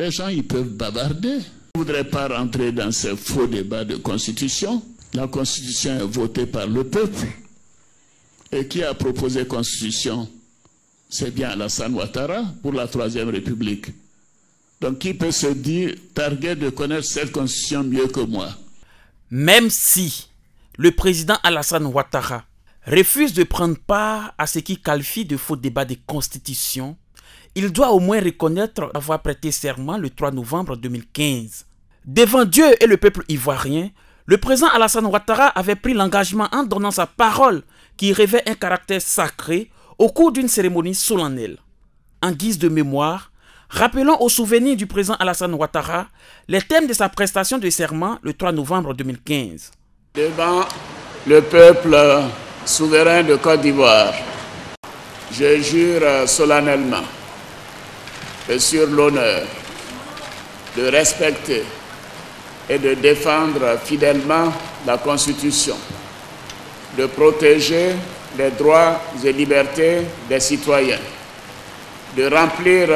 les gens ils peuvent bavarder. Je ne voudrais pas rentrer dans ce faux débat de constitution. La constitution est votée par le peuple. Et qui a proposé constitution? C'est bien Alassane Ouattara pour la Troisième République. Donc qui peut se dire, targuer de connaître cette constitution mieux que moi? Même si le président Alassane Ouattara refuse de prendre part à ce qu'il qualifie de faux débat de constitution, il doit au moins reconnaître avoir prêté serment le 3 novembre 2015. Devant Dieu et le peuple ivoirien, le président Alassane Ouattara avait pris l'engagement en donnant sa parole qui revêt un caractère sacré au cours d'une cérémonie solennelle. En guise de mémoire, rappelons au souvenir du président Alassane Ouattara les thèmes de sa prestation de serment le 3 novembre 2015. Devant le peuple souverain de Côte d'Ivoire, je jure solennellement et sur l'honneur de respecter et de défendre fidèlement la Constitution, de protéger les droits et libertés des citoyens, de remplir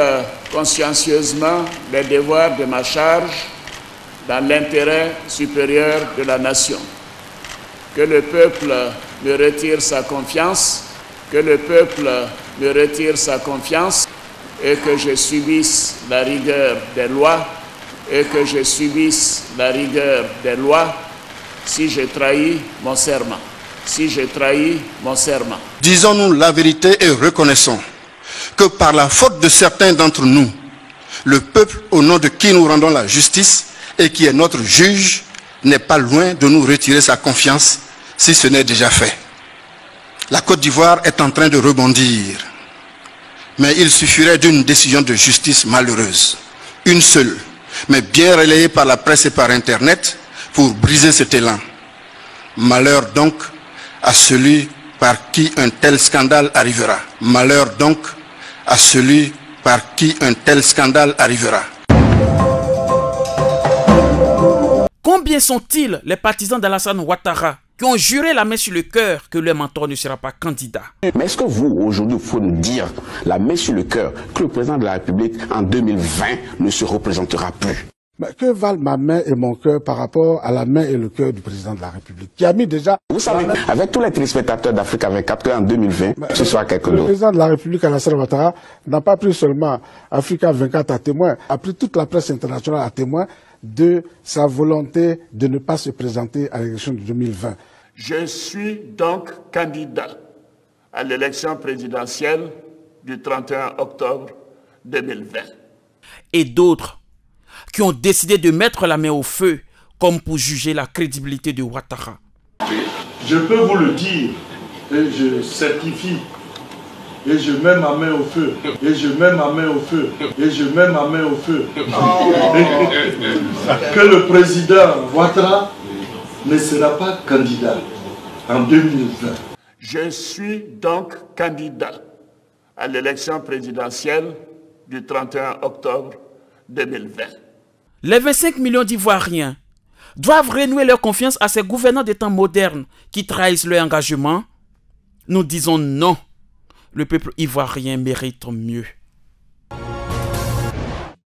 consciencieusement les devoirs de ma charge dans l'intérêt supérieur de la nation. Que le peuple me retire sa confiance, que le peuple me retire sa confiance et que je subisse la rigueur des lois et que je subisse la rigueur des lois si j'ai trahi mon serment. Si j'ai trahi mon serment. Disons-nous la vérité et reconnaissons que par la faute de certains d'entre nous, le peuple au nom de qui nous rendons la justice et qui est notre juge n'est pas loin de nous retirer sa confiance si ce n'est déjà fait. La Côte d'Ivoire est en train de rebondir, mais il suffirait d'une décision de justice malheureuse, une seule, mais bien relayée par la presse et par Internet pour briser cet élan. Malheur donc à celui par qui un tel scandale arrivera. Malheur donc à celui par qui un tel scandale arrivera. Combien sont-ils les partisans d'Alassane Ouattara qui ont juré la main sur le cœur que leur mentor ne sera pas candidat? Mais est-ce que vous, aujourd'hui, il faut nous dire, la main sur le cœur, que le président de la République, en 2020, ne se représentera plus? Mais que valent ma main et mon cœur par rapport à la main et le cœur du président de la République, qui a mis déjà... Vous savez, avec tous les téléspectateurs d'Africa 24, en 2020, ce sera quelque chose. Le président de la République, Alassane Ouattara, n'a pas pris seulement Africa 24 à témoin, a pris toute la presse internationale à témoin de sa volonté de ne pas se présenter à l'élection de 2020. Je suis donc candidat à l'élection présidentielle du 31 octobre 2020. Et d'autres qui ont décidé de mettre la main au feu comme pour juger la crédibilité de Ouattara. Je peux vous le dire et je certifie et je mets ma main au feu et je mets ma main au feu et je mets ma main au feu que le président Ouattara ne sera pas candidat en 2020. Je suis donc candidat à l'élection présidentielle du 31 octobre 2020. Les 25 millions d'Ivoiriens doivent renouer leur confiance à ces gouvernants des temps modernes qui trahissent leur engagement. Nous disons non. Le peuple ivoirien mérite mieux.